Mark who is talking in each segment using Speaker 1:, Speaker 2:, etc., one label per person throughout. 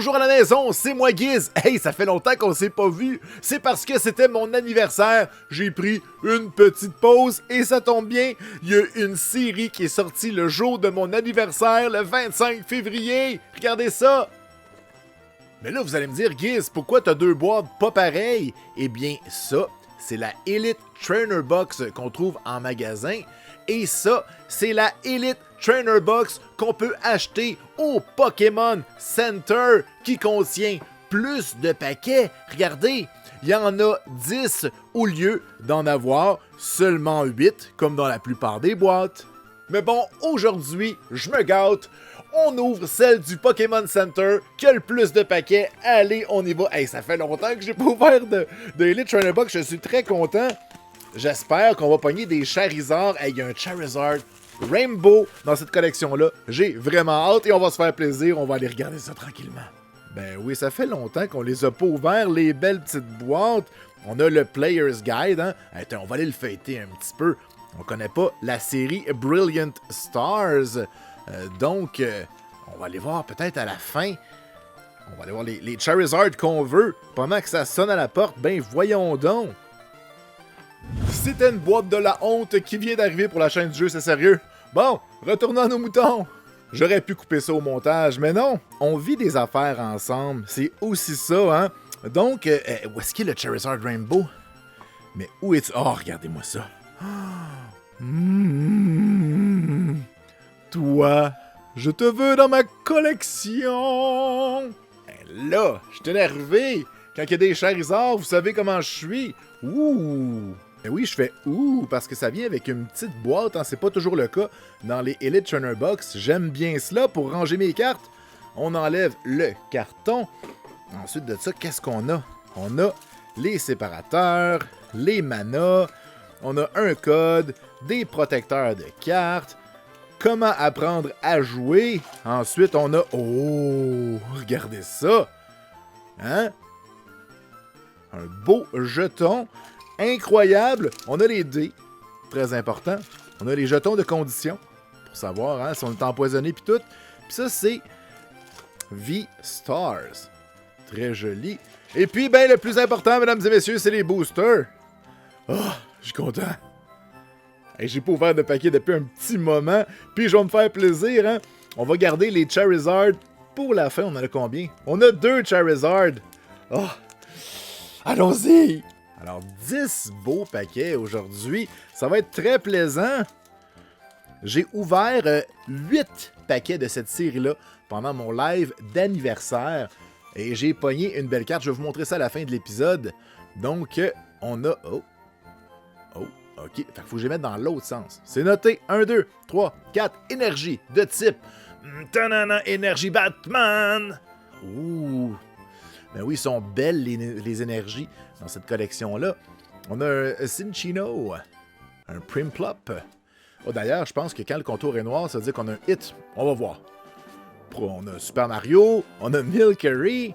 Speaker 1: Bonjour à la maison, c'est moi Giz. Hey, ça fait longtemps qu'on s'est pas vu. C'est parce que c'était mon anniversaire. J'ai pris une petite pause et ça tombe bien. Il y a une série qui est sortie le jour de mon anniversaire, le 25 février. Regardez ça. Mais là, vous allez me dire, Giz, pourquoi t'as deux boîtes pas pareilles? Eh bien, ça, c'est la Elite Trainer Box qu'on trouve en magasin. Et ça, c'est la Elite Trainer Box qu'on peut acheter au Pokémon Center qui contient plus de paquets. Regardez, il y en a 10 au lieu d'en avoir seulement 8 comme dans la plupart des boîtes. Mais bon, aujourd'hui, je me gâte. On ouvre celle du Pokémon Center qui a le plus de paquets. Allez, on y va. Hey, ça fait longtemps que j'ai pas ouvert de Elite Trainer Box. Je suis très content. J'espère qu'on va pogner des Charizard. Hey, il y a un Charizard Rainbow dans cette collection-là. J'ai vraiment hâte et on va se faire plaisir. On va aller regarder ça tranquillement. Ben oui, ça fait longtemps qu'on les a pas ouverts, les belles petites boîtes. On a le Player's Guide, hein. Attends, on va aller le feuilleter un petit peu. On connaît pas la série Brilliant Stars. Donc, on va aller voir peut-être à la fin. On va aller voir les Charizard qu'on veut. Pendant que ça sonne à la porte, ben voyons donc. C'était une boîte de la honte qui vient d'arriver pour la chaîne du jeu, c'est sérieux. Bon, retournons à nos moutons. J'aurais pu couper ça au montage, mais non. On vit des affaires ensemble. C'est aussi ça, hein. Donc, où est-ce qu'il est le Charizard Rainbow? Mais où est-tu? Oh, regardez-moi ça. Toi, je te veux dans ma collection. Là, je suis énervé. Quand il y a des Charizard, vous savez comment je suis. Ouh. Mais oui, je fais ouh parce que ça vient avec une petite boîte, hein. C'est pas toujours le cas dans les Elite Trainer Box. J'aime bien cela pour ranger mes cartes. On enlève le carton. Ensuite de ça, qu'est-ce qu'on a? On a les séparateurs, les manas, on a un code, des protecteurs de cartes, comment apprendre à jouer. Ensuite, on a... Oh! Regardez ça! Hein? Un beau jeton. Incroyable! On a les dés. Très important. On a les jetons de condition. Pour savoir hein, si on est empoisonné pis tout. Puis ça, c'est V-Stars. Très joli. Et puis, ben, le plus important, mesdames et messieurs, c'est les boosters. Oh, je suis content. Hey, j'ai pas ouvert de paquet depuis un petit moment. Puis je vais me faire plaisir, hein. On va garder les Charizard pour la fin. On en a combien? On a 2 Charizard. Oh! Allons-y! Alors, 10 beaux paquets aujourd'hui. Ça va être très plaisant. J'ai ouvert 8 paquets de cette série-là pendant mon live d'anniversaire. Et j'ai pogné une belle carte. Je vais vous montrer ça à la fin de l'épisode. Donc, on a... Oh, ok. Fait qu'il faut que je les mette dans l'autre sens. C'est noté. 1, 2, 3, 4. Énergie de type... Tanana, énergie Batman! Ouh! Ben oui, ils sont belles, les énergies, dans cette collection-là. On a un Cinchino, un Primplop. Oh, d'ailleurs, je pense que quand le contour est noir, ça veut dire qu'on a un hit. On va voir. On a Super Mario, on a Milcery,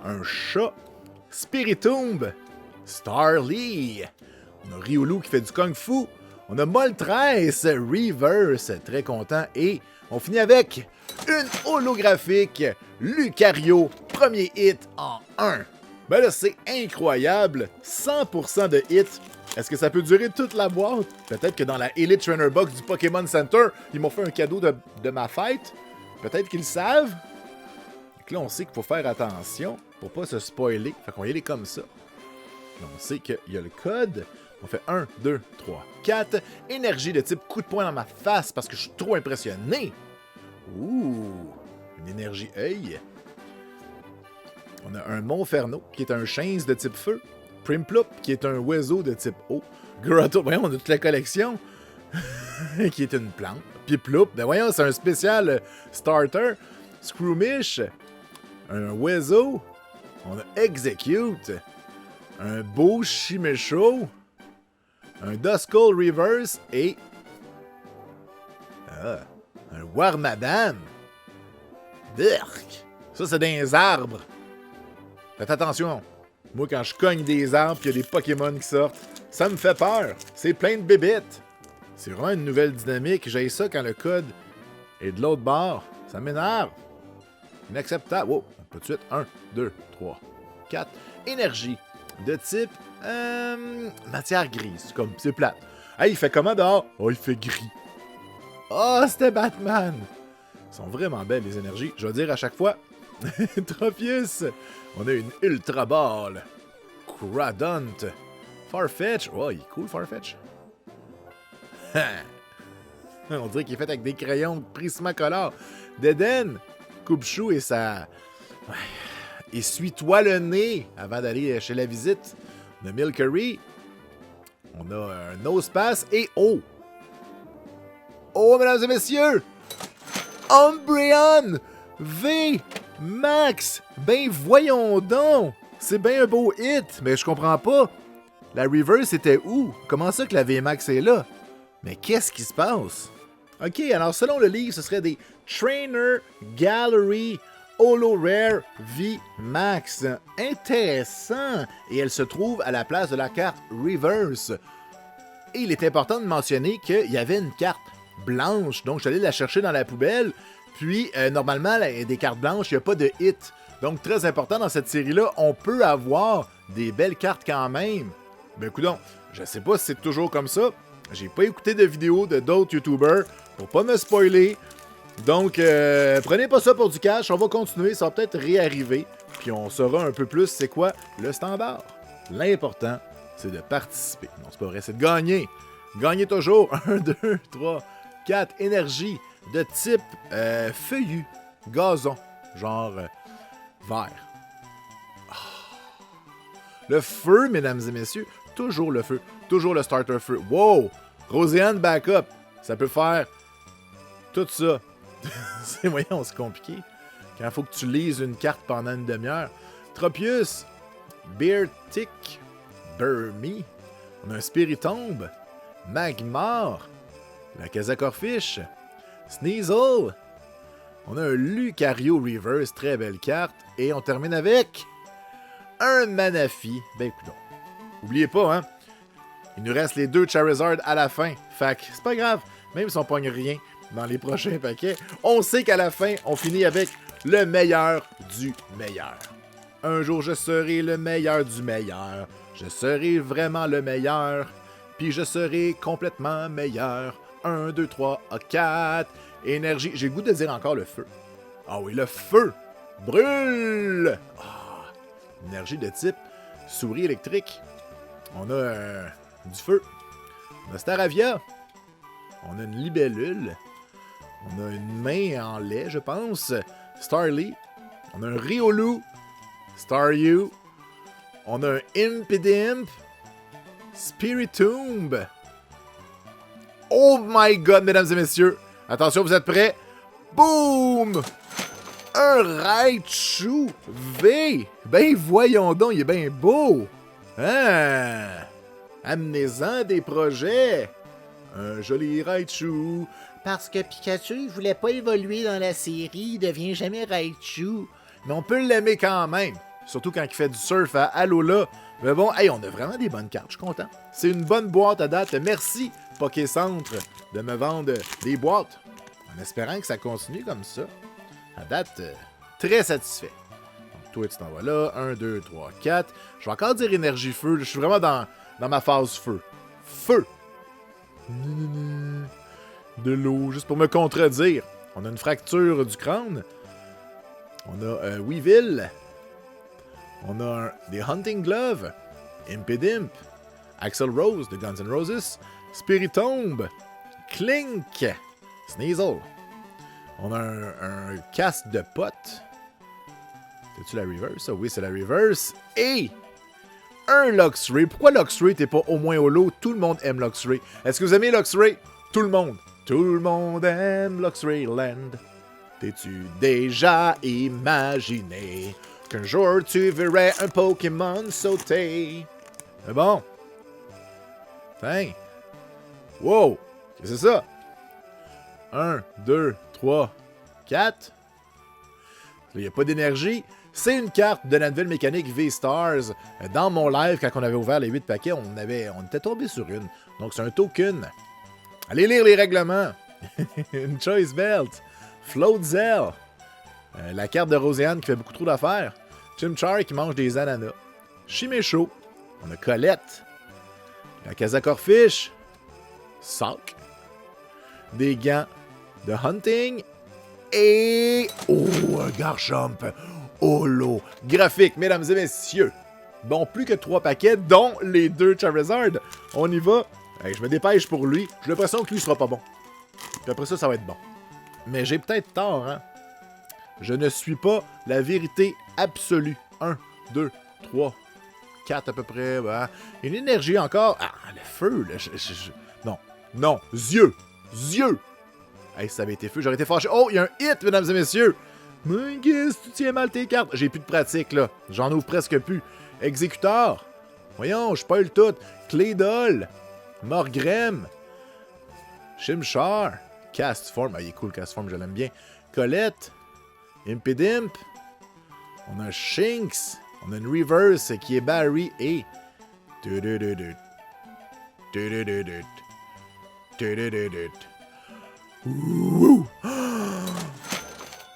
Speaker 1: un chat, Spiritomb, Starly, on a Riolu qui fait du Kung Fu, on a Moltres, Reverse, très content, et on finit avec une holographique Lucario, premier hit en 1. Ben là, c'est incroyable, 100% de hit. Est-ce que ça peut durer toute la boîte? Peut-être que dans la Elite Trainer Box du Pokémon Center, ils m'ont fait un cadeau de ma fête. Peut-être qu'ils le savent. Donc là, on sait qu'il faut faire attention pour pas se spoiler. Fait qu'on va y aller comme ça. Là, on sait qu'il y a le code. On fait 1, 2, 3, 4. Énergie de type coup de poing dans ma face parce que je suis trop impressionné. Ouh! Une énergie œil. On a un Monferno qui est un Chains de type feu. Primplop qui est un oiseau de type eau. Grotto, voyons, on a toute la collection. qui est une plante. Piploup, ben voyons, c'est un spécial starter. Scroomish, un oiseau. On a Execute, un beau Chimecho, un Duskull Reverse et un Warmadam. Burk. Ça, c'est des arbres. Faites attention. Moi, quand je cogne des arbres et qu'il y a des Pokémon qui sortent, ça me fait peur. C'est plein de bébites. C'est vraiment une nouvelle dynamique. J'ai ça quand le code est de l'autre bord. Ça m'énerve. Inacceptable. Oh, pas de suite. 1, 2, 3, 4. Énergie. De type matière grise. Comme c'est plate. Hey, il fait comment dehors? Oh, il fait gris. Oh, c'était Batman. Ils sont vraiment belles, les énergies. Je vais dire à chaque fois. Tropius. On a une Ultra Ball. Cradont. Farfetch. Oh, il est cool, Farfetch. On dirait qu'il est fait avec des crayons de Prismacolor. Deden. Coupe-chou et ça. Ouais. Essuie-toi le nez avant d'aller chez la visite. On a Milkery. On a un Nosepass et oh! Oh, mesdames et messieurs! Umbreon V Max! Ben voyons donc! C'est bien un beau hit, mais je comprends pas. La Reverse était où? Comment ça que la V Max est là? Mais qu'est-ce qui se passe? Ok, alors selon le livre, ce serait des Trainer Gallery Holo Rare V Max. Intéressant! Et elle se trouve à la place de la carte Reverse. Et il est important de mentionner qu'il y avait une carte blanche, donc je suis allé la chercher dans la poubelle. Puis, normalement, des cartes blanches, il n'y a pas de hit. Donc, très important dans cette série-là, on peut avoir des belles cartes quand même. Ben, coudonc, je sais pas si c'est toujours comme ça. J'ai pas écouté de vidéos de d'autres YouTubers pour pas me spoiler. Donc, prenez pas ça pour du cash, on va continuer, ça va peut-être réarriver, puis on saura un peu plus c'est quoi le standard. L'important, c'est de participer. Non, c'est pas vrai, c'est de gagner. Gagner toujours. 1, 2, 3, 4, énergie de type feuillu, gazon, genre vert. Oh. Le feu, mesdames et messieurs, toujours le feu, toujours le starter feu. Wow! Roséane backup, ça peut faire tout ça. Voyons, c'est compliqué. Quand il faut que tu lises une carte pendant une demi-heure. Tropius, Beartic, Burmy, on a un Spiritomb, Magmar, la Kazakorfish, Sneasel, on a un Lucario Reverse, très belle carte, et on termine avec un Manaphy. Ben écoute, oubliez pas, hein, il nous reste les 2 Charizard à la fin. Fait que c'est pas grave, même si on pogne rien dans les prochains paquets, on sait qu'à la fin, on finit avec le meilleur du meilleur. Un jour, je serai le meilleur du meilleur. Je serai vraiment le meilleur. Puis je serai complètement meilleur. 1, 2, 3, 4. Énergie. J'ai le goût de dire encore le feu. Ah oui, le feu. Brûle. Ah. Énergie de type souris électrique. On a du feu. On a Staravia. On a une libellule. On a une main en lait, je pense. Starly. On a un Riolu. Staryu. On a un Impidimp. Spiritomb. Oh my god, mesdames et messieurs. Attention, vous êtes prêts? Boom! Un Raichu V. Ben voyons donc, il est bien beau. Hein? Amenez-en des projets. Un joli Raichu.
Speaker 2: Parce que Pikachu, il voulait pas évoluer dans la série, il devient jamais Raichu.
Speaker 1: Mais on peut l'aimer quand même. Surtout quand il fait du surf à Alola. Mais bon, hey, on a vraiment des bonnes cartes, je suis content. C'est une bonne boîte à date. Merci, Pokécentre, de me vendre des boîtes. En espérant que ça continue comme ça. À date, très satisfait. Donc, toi, tu t'en vas là. 1, 2, 3, 4. Je vais encore dire énergie feu. Je suis vraiment dans ma phase feu. Feu! De l'eau, juste pour me contredire. On a une fracture du crâne. On a Weevil. On a des Hunting Gloves. Impidimp. Axel Rose de Guns N' Roses. Spiritomb. Clink. Sneasel. On a un casque de pote. C'est-tu la reverse? Ah oui, c'est la reverse. Et un Luxray. Pourquoi Luxray t'es pas au moins au lot? Tout le monde aime Luxray. Est-ce que vous aimez Luxray? Tout le monde. Tout le monde aime Luxray Land. T'es-tu déjà imaginé qu'un jour tu verrais un Pokémon sauter? Mais bon. Tiens. Wow. Qu'est-ce que c'est ça? 1, 2, 3, 4. Il n'y a pas d'énergie. C'est une carte de la nouvelle mécanique V-Stars. Dans mon live, quand on avait ouvert les 8 paquets, on était tombé sur une. Donc, c'est un token. Allez lire les règlements. Une Choice Belt. Floatzel. La carte de Roséanne qui fait beaucoup trop d'affaires. Chimchar qui mange des ananas. Chimécho. On a Colette. La Kazakorfish. Sock. Des gants de hunting. Et... Oh, un Garchomp. Holo. Graphique, mesdames et messieurs. Bon, plus que 3 paquets, dont les 2 Charizard. On y va. Hey, je me dépêche pour lui. J'ai l'impression que lui sera pas bon. Puis après ça, ça va être bon. Mais j'ai peut-être tort, hein. Je ne suis pas la vérité absolue. 1, 2, 3, 4 à peu près. Bah. Une énergie encore. Ah, le feu, là. Non. Non. Yeux. Yeux. Hey, si ça avait été feu, j'aurais été fâché. Oh, il y a un hit, mesdames et messieurs. Mais qu'est-ce que tu tiens mal tes cartes? J'ai plus de pratique, là. J'en ouvre presque plus. Exécuteur. Voyons, je spoil tout. Claydol. Morgrem. Chimchar. Castform. Ah, il est cool, Castform, je l'aime bien. Colette. Impidimp. On a Shinx. On a une Reverse qui est Barry et... Ouh.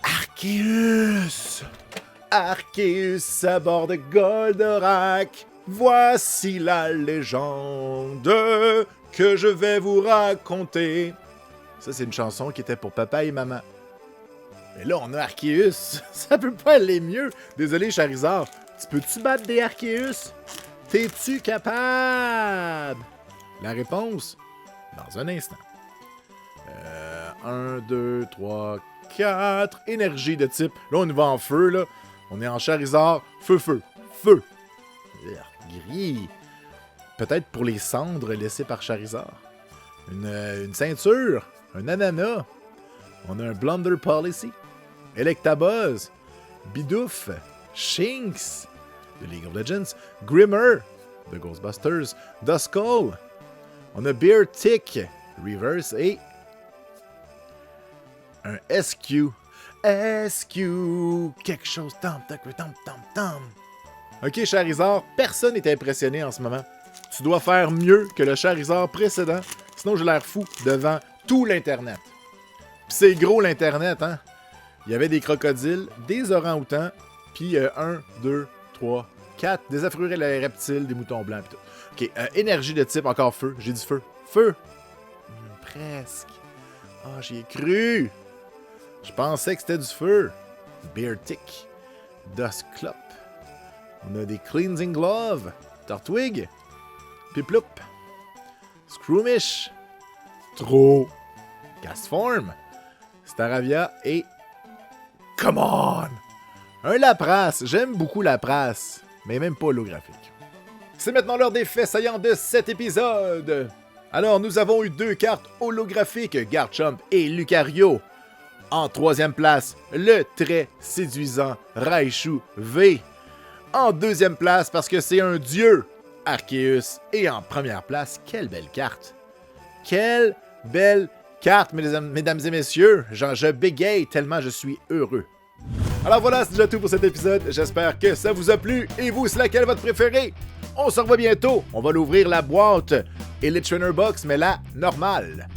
Speaker 1: Arceus! Arceus à bord de Goldorak. Voici la légende que je vais vous raconter. Ça, c'est une chanson qui était pour papa et maman. Mais là, on a Arceus. Ça peut pas aller mieux. Désolé, Charizard. Tu peux-tu battre des Arceus? T'es-tu capable? La réponse, dans un instant. 1, 2, 3, 4. Énergie de type. Là, on y va en feu, là. On est en Charizard. Feu, feu, feu. Gris. Peut-être pour les cendres laissées par Charizard. Une ceinture. Un ananas. On a un Blunder Policy. Electabuzz. Bidoof. Shinx. De League of Legends. Grimmer. De Ghostbusters. Duskull. On a Beartic. Reverse et... un SQ. SQ. Quelque chose. Ok, Charizard, personne n'est impressionné en ce moment. Tu dois faire mieux que le Charizard précédent, sinon j'ai l'air fou devant tout l'Internet. Pis c'est gros l'Internet, hein? Il y avait des crocodiles, des orang-outans, puis 1, 2, 3, 4, des affreux reptiles, des moutons blancs, pis tout. Ok, énergie de type, encore feu. J'ai dit feu. Feu! Presque. Ah, j'y ai cru! Je pensais que c'était du feu. Beartic. Dusclops. On a des Cleansing Gloves. Tortwig. Piplup. Scroomish. Trop. Castform. Staravia et... Come on! Un Lapras. J'aime beaucoup Lapras, mais même pas holographique. C'est maintenant l'heure des faits saillants de cet épisode. Alors, nous avons eu 2 cartes holographiques, Garchomp et Lucario. En 3e place, le très séduisant Raichu V. En 2e place, parce que c'est un dieu, Arceus. Et en 1re place, quelle belle carte. Quelle belle carte, mesdames et messieurs. Je bégaye tellement je suis heureux. Alors voilà, c'est déjà tout pour cet épisode. J'espère que ça vous a plu. Et vous, c'est laquelle votre préférée? On se revoit bientôt. On va l'ouvrir la boîte Elite Trainer Box, mais la normale.